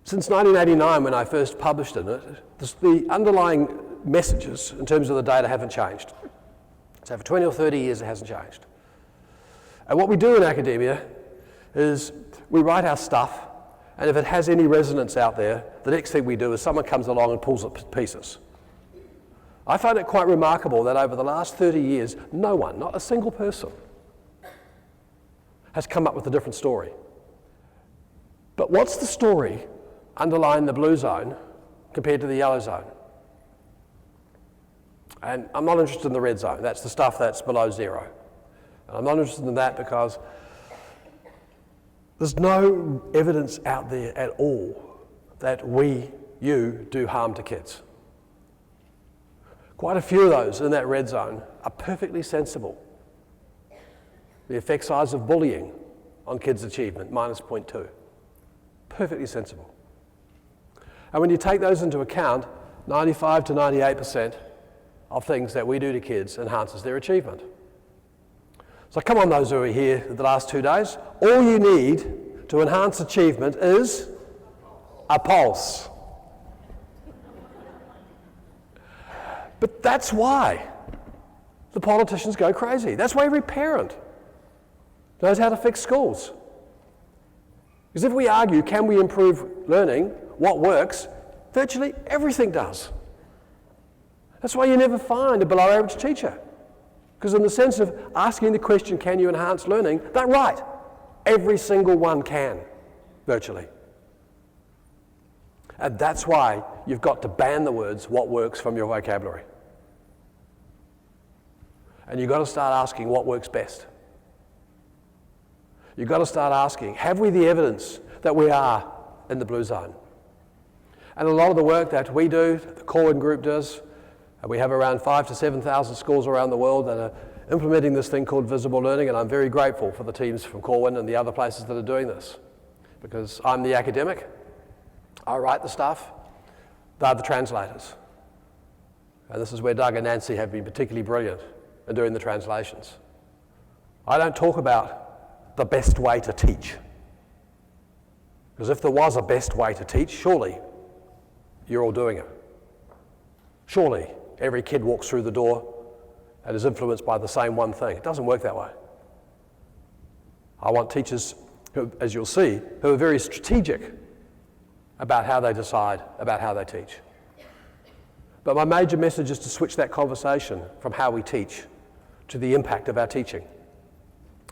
Since 1989, when I first published in it, the underlying messages in terms of the data haven't changed. So for 20 or 30 years, it hasn't changed. And what we do in academia is we write our stuff, and if it has any resonance out there, the next thing we do is someone comes along and pulls it to pieces. I find it quite remarkable that over the last 30 years, no one, not a single person, has come up with a different story. But what's the story underlying the blue zone compared to the yellow zone? And I'm not interested in the red zone. That's the stuff that's below zero. And I'm not interested in that because there's no evidence out there at all that you do harm to kids. Quite a few of those in that red zone are perfectly sensible. The effect size of bullying on kids' achievement, minus 0.2. Perfectly sensible. And when you take those into account, 95 to 98% of things that we do to kids enhances their achievement. So come on, those who are here the last 2 days, all you need to enhance achievement is a pulse. But that's why the politicians go crazy. That's why every parent knows how to fix schools. Because if we argue, can we improve learning, what works, virtually everything does. That's why you never find a below average teacher. Because in the sense of asking the question, can you enhance learning, they're right. Every single one can, virtually. And that's why you've got to ban the words what works from your vocabulary. And you've got to start asking what works best. You've got to start asking, have we the evidence that we are in the blue zone? And a lot of the work that we do, the Corwin group does, and we have around 5,000 to 7,000 schools around the world that are implementing this thing called visible learning, and I'm very grateful for the teams from Corwin and the other places that are doing this. Because I'm the academic, I write the stuff, they're the translators. And this is where Doug and Nancy have been particularly brilliant in doing the translations. I don't talk about the best way to teach. Because if there was a best way to teach, surely you're all doing it. Surely every kid walks through the door and is influenced by the same one thing. It doesn't work that way. I want teachers who, as you'll see, who are very strategic about how they decide about how they teach. But my major message is to switch that conversation from how we teach to the impact of our teaching.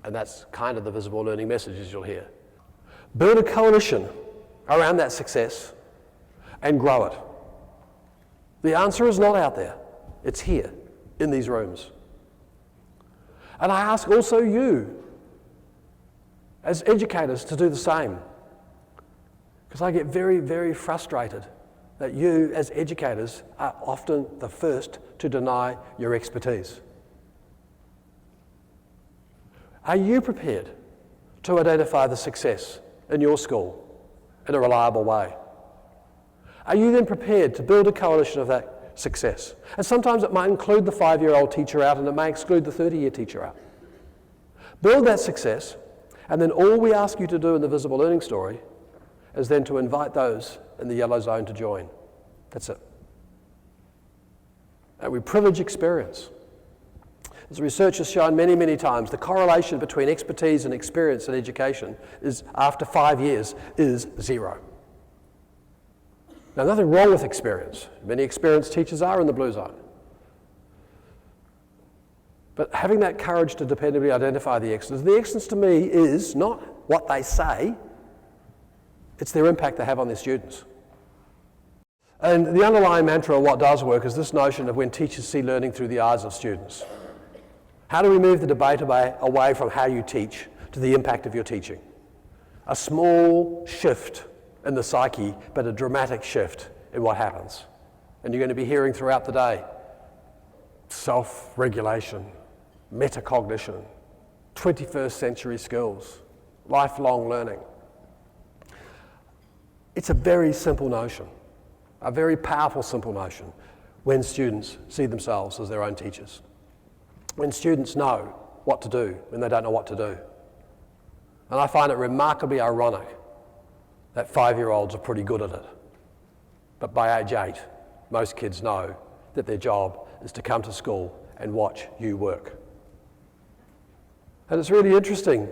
And that's kind of the visible learning messages you'll hear. Build a coalition around that success and grow it. The answer is not out there. It's here, in these rooms. And I ask also you, as educators, to do the same. Because I get very, very frustrated that you, as educators, are often the first to deny your expertise. Are you prepared to identify the success in your school in a reliable way? Are you then prepared to build a coalition of that success? And sometimes it might include the 5-year-old teacher out, and it may exclude the 30-year teacher out. Build that success, and then all we ask you to do in the visible learning story is then to invite those in the yellow zone to join. That's it. And we privilege experience. As research has shown many, many times, the correlation between expertise and experience in education is, after 5 years, is 0. Now, nothing wrong with experience. Many experienced teachers are in the blue zone. But having that courage to dependably identify the excellence to me is not what they say, it's their impact they have on their students. And the underlying mantra of what does work is this notion of when teachers see learning through the eyes of students. How do we move the debate away from how you teach to the impact of your teaching? A small shift in the psyche, but a dramatic shift in what happens. And you're going to be hearing throughout the day, self-regulation, metacognition, 21st century skills, lifelong learning. It's a very simple notion, a very powerful simple notion when students see themselves as their own teachers. When students know what to do when they don't know what to do. And I find it remarkably ironic that 5-year-olds are pretty good at it. But by age 8, most kids know that their job is to come to school and watch you work. And it's really interesting,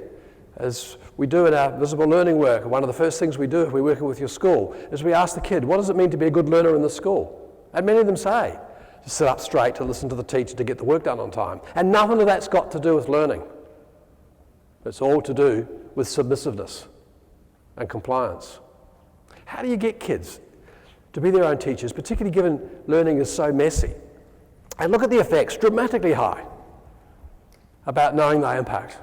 as we do in our visible learning work, one of the first things we do if we're working with your school is we ask the kid, what does it mean to be a good learner in the school? And many of them say, to sit up straight, to listen to the teacher, to get the work done on time. And nothing of that's got to do with learning. It's all to do with submissiveness and compliance. How do you get kids to be their own teachers, particularly given learning is so messy? And look at the effects, dramatically high, about knowing their impact.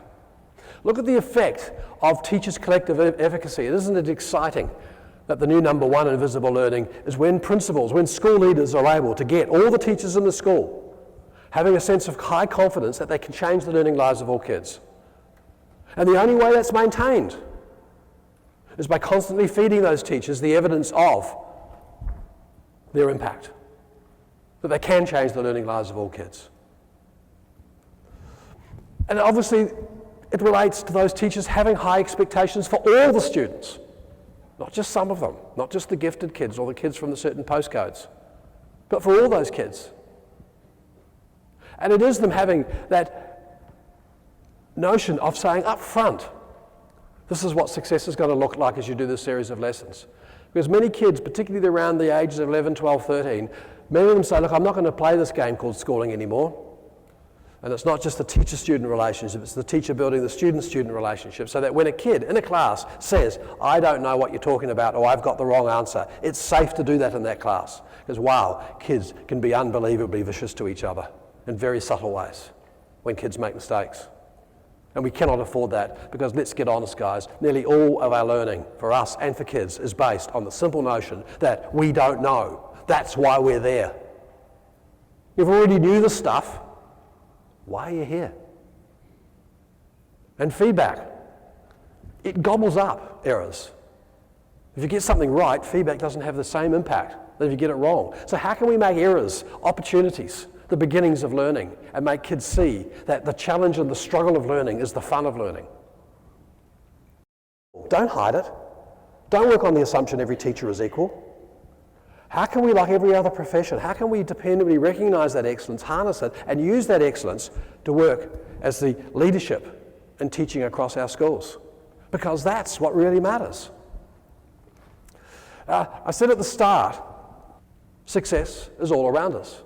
Look at the effect of teachers' collective efficacy. Isn't it exciting that the new number one in visible learning is when principals, when school leaders are able to get all the teachers in the school having a sense of high confidence that they can change the learning lives of all kids. And the only way that's maintained is by constantly feeding those teachers the evidence of their impact, that they can change the learning lives of all kids. And obviously, it relates to those teachers having high expectations for all the students, not just some of them, not just the gifted kids or the kids from the certain postcodes, but for all those kids. And it is them having that notion of saying up front, this is what success is going to look like as you do this series of lessons. Because many kids, particularly around the ages of 11, 12, 13, many of them say, look, I'm not going to play this game called schooling anymore. And it's not just the teacher-student relationship, it's the teacher building the student-student relationship, so that when a kid in a class says, I don't know what you're talking about, or I've got the wrong answer, it's safe to do that in that class. Because wow, kids can be unbelievably vicious to each other in very subtle ways when kids make mistakes. And we cannot afford that, because let's get honest, guys, nearly all of our learning for us and for kids is based on the simple notion that we don't know. That's why we're there. If we already knew the stuff, why are you here? And feedback, it gobbles up errors. If you get something right, feedback doesn't have the same impact than if you get it wrong. So how can we make errors opportunities, the beginnings of learning, and make kids see that the challenge and the struggle of learning is the fun of learning? Don't hide it. Don't work on the assumption every teacher is equal. How can we, like every other profession, how can we dependably recognise that excellence, harness it, and use that excellence to work as the leadership in teaching across our schools? Because that's what really matters. I said at the start, success is all around us.